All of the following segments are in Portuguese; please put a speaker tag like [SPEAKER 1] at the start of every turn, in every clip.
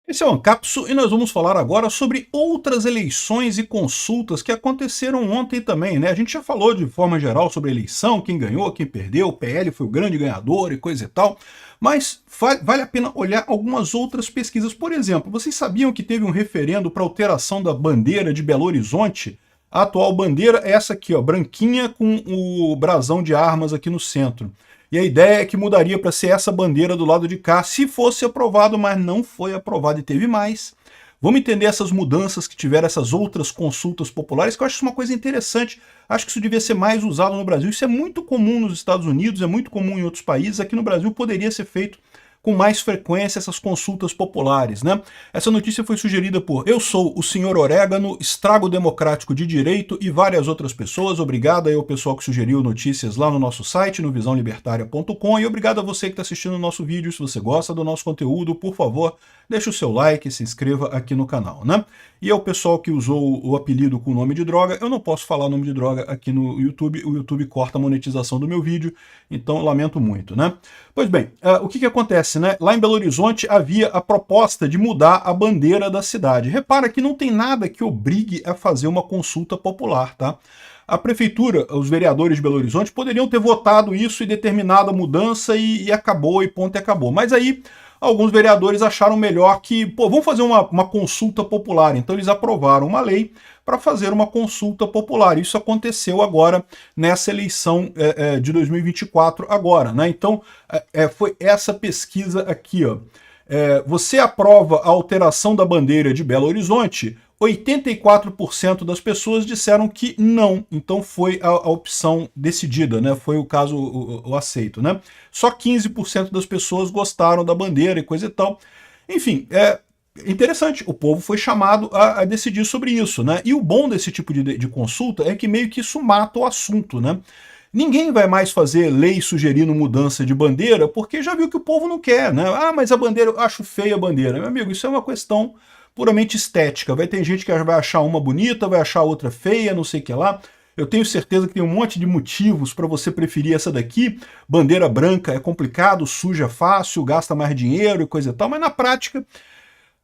[SPEAKER 1] Esse é o Ancapso e nós vamos falar agora sobre outras eleições e consultas que aconteceram ontem também, né? A gente já falou de forma geral sobre a eleição, quem ganhou, quem perdeu, o PL foi o grande ganhador e coisa e tal, mas vale a pena olhar algumas outras pesquisas. Por exemplo, vocês sabiam que teve um referendo para alteração da bandeira de Belo Horizonte? A atual bandeira é essa aqui, ó, branquinha com o brasão de armas aqui no centro. E a ideia é que mudaria para ser essa bandeira do lado de cá, se fosse aprovado, mas não foi aprovado e teve mais. Vamos entender essas mudanças que tiveram essas outras consultas populares, que eu acho isso uma coisa interessante. Acho que isso devia ser mais usado no Brasil. Isso é muito comum nos Estados Unidos, é muito comum em outros países. Aqui no Brasil poderia ser feito com mais frequência essas consultas populares, né? Essa notícia foi sugerida por Eu Sou o Senhor Orégano, Estrago Democrático de Direito e várias outras pessoas. Obrigado aí ao pessoal que sugeriu notícias lá no nosso site, no visãolibertaria.com, e obrigado a você que está assistindo o nosso vídeo. Se você gosta do nosso conteúdo, por favor, deixe o seu like e se inscreva aqui no canal, né? E ao pessoal que usou o apelido com o nome de droga, eu não posso falar nome de droga aqui no YouTube, o YouTube corta a monetização do meu vídeo, então lamento muito, né? Pois bem, o que acontece, né? Lá em Belo Horizonte havia a proposta de mudar a bandeira da cidade. Repara que não tem nada que obrigue a fazer uma consulta popular, tá? A prefeitura, os vereadores de Belo Horizonte poderiam ter votado isso e determinado a mudança e acabou, e ponto e acabou. Mas aí alguns vereadores acharam melhor que, pô, vamos fazer uma consulta popular. Então eles aprovaram uma lei para fazer uma consulta popular. Isso aconteceu agora nessa eleição de 2024 agora, né? Então foi essa pesquisa aqui, ó. Você aprova a alteração da bandeira de Belo Horizonte? 84% das pessoas disseram que não, então foi a opção decidida, né? Foi o caso, o aceito, né? Só 15% das pessoas gostaram da bandeira e coisa e tal. Enfim, interessante, o povo foi chamado a decidir sobre isso, né? E o bom desse tipo de consulta é que meio que isso mata o assunto, né? Ninguém vai mais fazer lei sugerindo mudança de bandeira, porque já viu que o povo não quer, né? Ah, mas a bandeira, eu acho feia a bandeira. Meu amigo, isso é uma questão puramente estética. Vai ter gente que vai achar uma bonita, vai achar outra feia, não sei o que lá. Eu tenho certeza que tem um monte de motivos para você preferir essa daqui. Bandeira branca é complicado, suja fácil, gasta mais dinheiro e coisa e tal, mas na prática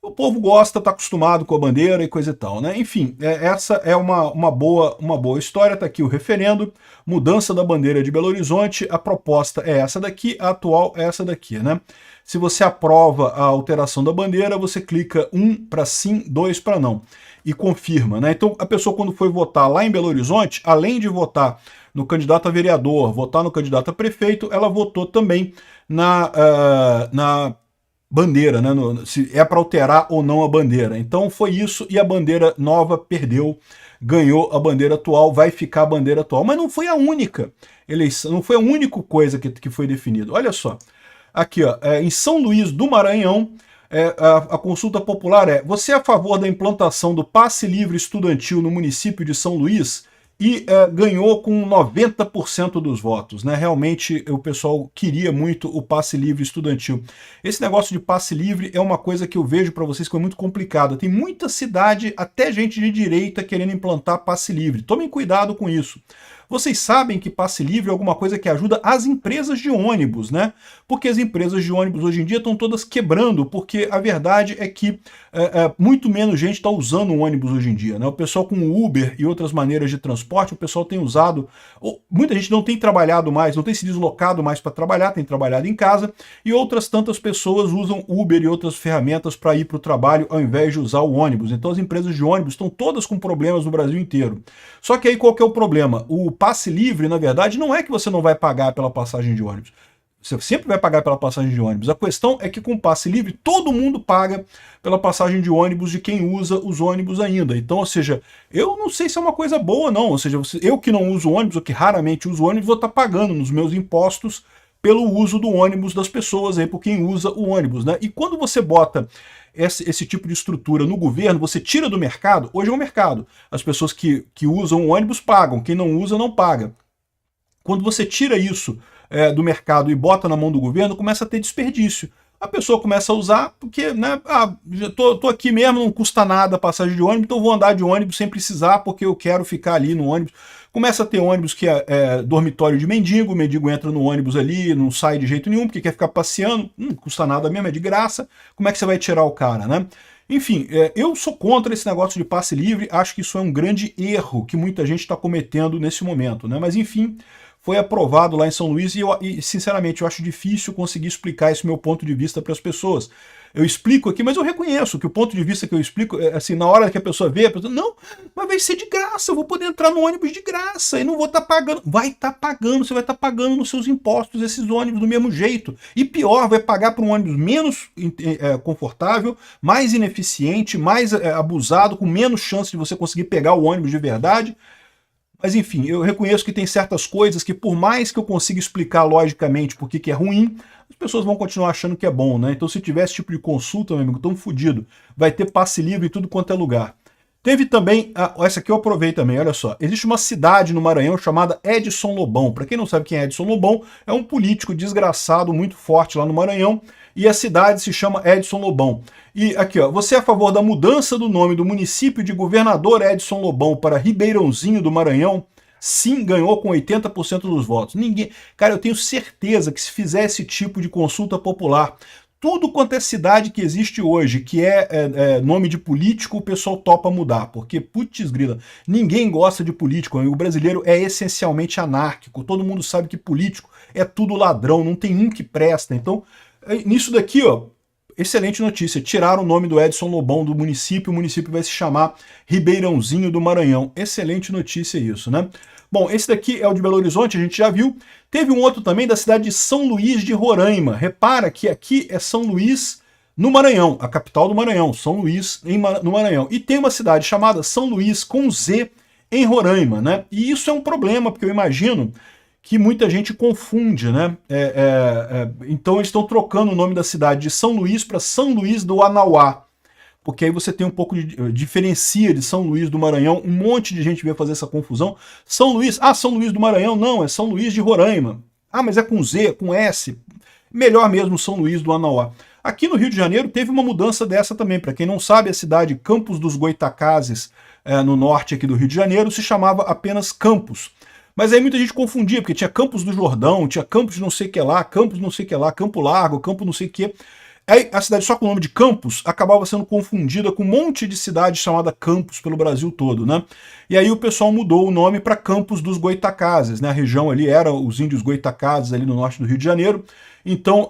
[SPEAKER 1] o povo gosta, está acostumado com a bandeira e coisa e tal, né? Enfim, essa é uma boa história. Está aqui o referendo, mudança da bandeira de Belo Horizonte, a proposta é essa daqui, a atual é essa daqui, né? Se você aprova a alteração da bandeira, você clica 1 para sim, 2 para não, e confirma, né? Então a pessoa quando foi votar lá em Belo Horizonte, além de votar no candidato a vereador, votar no candidato a prefeito, ela votou também na bandeira, né? Se é para alterar ou não a bandeira. Então foi isso, e a bandeira nova perdeu, ganhou a bandeira atual, vai ficar a bandeira atual. Mas não foi a única eleição, não foi a única coisa que foi definida. Olha só, aqui ó, em São Luís do Maranhão, a consulta popular é: você é a favor da implantação do passe livre estudantil no município de São Luís? E ganhou com 90% dos votos, né? Realmente o pessoal queria muito o passe livre estudantil. Esse negócio de passe livre é uma coisa que eu vejo para vocês que é muito complicada. Tem muita cidade, até gente de direita, querendo implantar passe livre. Tomem cuidado com isso. Vocês sabem que passe livre é alguma coisa que ajuda as empresas de ônibus, né? Porque as empresas de ônibus hoje em dia estão todas quebrando, porque a verdade é que muito menos gente está usando o ônibus hoje em dia, né? O pessoal com Uber e outras maneiras de transporte, o pessoal tem usado, muita gente não tem trabalhado mais, não tem se deslocado mais para trabalhar, tem trabalhado em casa, e outras tantas pessoas usam Uber e outras ferramentas para ir para o trabalho ao invés de usar o ônibus. Então as empresas de ônibus estão todas com problemas no Brasil inteiro. Só que aí qual que é o problema? O passe livre, na verdade, não é que você não vai pagar pela passagem de ônibus. Você sempre vai pagar pela passagem de ônibus. A questão é que com o passe livre, todo mundo paga pela passagem de ônibus de quem usa os ônibus ainda. Então, ou seja, eu não sei se é uma coisa boa, não. Ou seja, eu que não uso ônibus, ou que raramente uso ônibus, vou estar pagando nos meus impostos pelo uso do ônibus das pessoas, aí, por quem usa o ônibus, né? E quando você bota esse tipo de estrutura no governo, você tira do mercado, hoje é um mercado. As pessoas que usam o ônibus pagam, quem não usa não paga. Quando você tira isso do mercado e bota na mão do governo, começa a ter desperdício. A pessoa começa a usar porque, né, já tô aqui mesmo, não custa nada a passagem de ônibus, então vou andar de ônibus sem precisar porque eu quero ficar ali no ônibus. Começa a ter ônibus que é dormitório de mendigo, o mendigo entra no ônibus ali, não sai de jeito nenhum porque quer ficar passeando, não custa nada mesmo, é de graça, como é que você vai tirar o cara, né? Enfim, eu sou contra esse negócio de passe livre, acho que isso é um grande erro que muita gente está cometendo nesse momento, né? Mas enfim, foi aprovado lá em São Luís e, sinceramente, eu acho difícil conseguir explicar esse meu ponto de vista para as pessoas. Eu explico aqui, mas eu reconheço que o ponto de vista que eu explico, assim, na hora que a pessoa vê, a pessoa, não, mas vai ser de graça, eu vou poder entrar no ônibus de graça e não vou estar pagando. Vai estar pagando, você vai estar pagando nos seus impostos esses ônibus do mesmo jeito. E pior, vai pagar por um ônibus menos confortável, mais ineficiente, mais abusado, com menos chance de você conseguir pegar o ônibus de verdade. Mas enfim, eu reconheço que tem certas coisas que por mais que eu consiga explicar logicamente por que é ruim, as pessoas vão continuar achando que é bom, né? Então se tiver esse tipo de consulta, meu amigo, tão fodido, vai ter passe livre em tudo quanto é lugar. Teve também, essa aqui eu aprovei também, olha só, existe uma cidade no Maranhão chamada Edson Lobão. Para quem não sabe quem é Edson Lobão, é um político desgraçado muito forte lá no Maranhão, e a cidade se chama Edson Lobão. E aqui, ó, você é a favor da mudança do nome do município de Governador Edson Lobão para Ribeirãozinho do Maranhão? Sim, ganhou com 80% dos votos. Ninguém, cara, eu tenho certeza que se fizer esse tipo de consulta popular, tudo quanto é cidade que existe hoje, que é nome de político, o pessoal topa mudar, porque, putz grila, ninguém gosta de político, o brasileiro é essencialmente anárquico, todo mundo sabe que político é tudo ladrão, não tem um que presta, então, nisso daqui, ó, excelente notícia, tiraram o nome do Edson Lobão do município, o município vai se chamar Ribeirãozinho do Maranhão, excelente notícia isso, né? Bom, esse daqui é o de Belo Horizonte, a gente já viu. Teve um outro também da cidade de São Luís de Roraima. Repara que aqui é São Luís no Maranhão, a capital do Maranhão, São Luís no Maranhão. E tem uma cidade chamada São Luís com Z em Roraima, né? E isso é um problema, porque eu imagino que muita gente confunde, né? Então eles estão trocando o nome da cidade de São Luís para São Luís do Anauá. Porque aí você tem um pouco de diferencia de São Luís do Maranhão, um monte de gente veio fazer essa confusão. São Luís, São Luís do Maranhão, não, é São Luís de Roraima. Mas é com Z, com S. Melhor mesmo São Luís do Anauá. Aqui no Rio de Janeiro teve uma mudança dessa também. Para quem não sabe, a cidade Campos dos Goytacazes, no norte aqui do Rio de Janeiro, se chamava apenas Campos. Mas aí muita gente confundia, porque tinha Campos do Jordão, tinha Campos de não sei o que lá, Campos não sei o que lá, Campo Largo, Campo não sei o que. Aí a cidade só com o nome de Campos acabava sendo confundida com um monte de cidade chamada Campos pelo Brasil todo, né? E aí o pessoal mudou o nome para Campos dos Goytacazes, né? A região ali era os índios Goytacazes ali no norte do Rio de Janeiro. Então,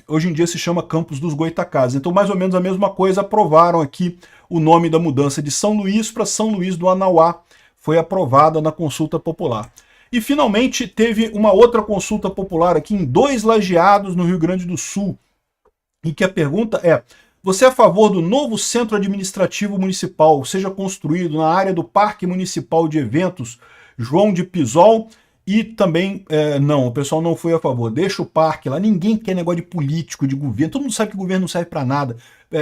[SPEAKER 1] hoje em dia se chama Campos dos Goytacazes. Então, mais ou menos a mesma coisa, aprovaram aqui o nome da mudança de São Luís para São Luís do Anauá. Foi aprovada na consulta popular. E finalmente teve uma outra consulta popular aqui em 2 Lajeados, no Rio Grande do Sul, em que a pergunta é: você é a favor do novo centro administrativo municipal seja construído na área do Parque Municipal de Eventos João de Pisol? E também, não, o pessoal não foi a favor. Deixa o parque lá, ninguém quer negócio de político, de governo, todo mundo sabe que o governo não serve para nada.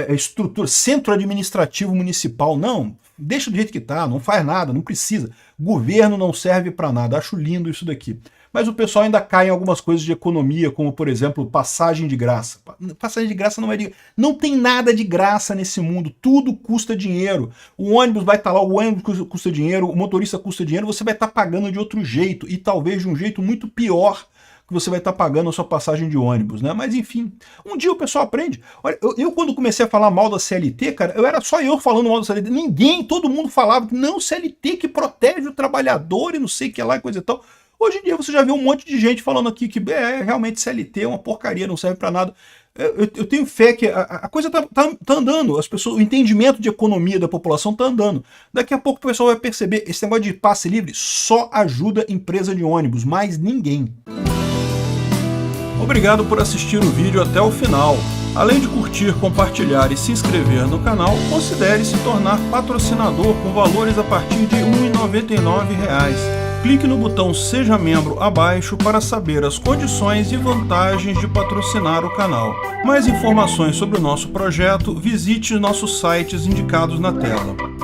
[SPEAKER 1] Estrutura, centro administrativo municipal, não, deixa do jeito que tá, não faz nada, não precisa. Governo não serve para nada, acho lindo isso daqui. Mas o pessoal ainda cai em algumas coisas de economia, como, por exemplo, passagem de graça. Passagem de graça não é de... Não tem nada de graça nesse mundo, tudo custa dinheiro. O ônibus vai estar lá, o ônibus custa dinheiro, o motorista custa dinheiro, você vai estar pagando de outro jeito, e talvez de um jeito muito pior que você vai estar pagando a sua passagem de ônibus, né? Mas enfim, um dia o pessoal aprende. Olha, eu quando comecei a falar mal da CLT, cara, era só eu falando mal da CLT, todo mundo falava que não, CLT que protege o trabalhador e não sei o que lá e coisa e tal. Hoje em dia você já vê um monte de gente falando aqui que realmente CLT é uma porcaria, não serve para nada. Eu tenho fé que a coisa tá andando, as pessoas, o entendimento de economia da população tá andando. Daqui a pouco o pessoal vai perceber, esse negócio de passe livre só ajuda empresa de ônibus, mais ninguém. Obrigado por assistir o vídeo até o final. Além de curtir, compartilhar e se inscrever no canal, considere se tornar patrocinador com valores a partir de R$ 1,99. Clique no botão Seja Membro abaixo para saber as condições e vantagens de patrocinar o canal. Mais informações sobre o nosso projeto, visite nossos sites indicados na tela.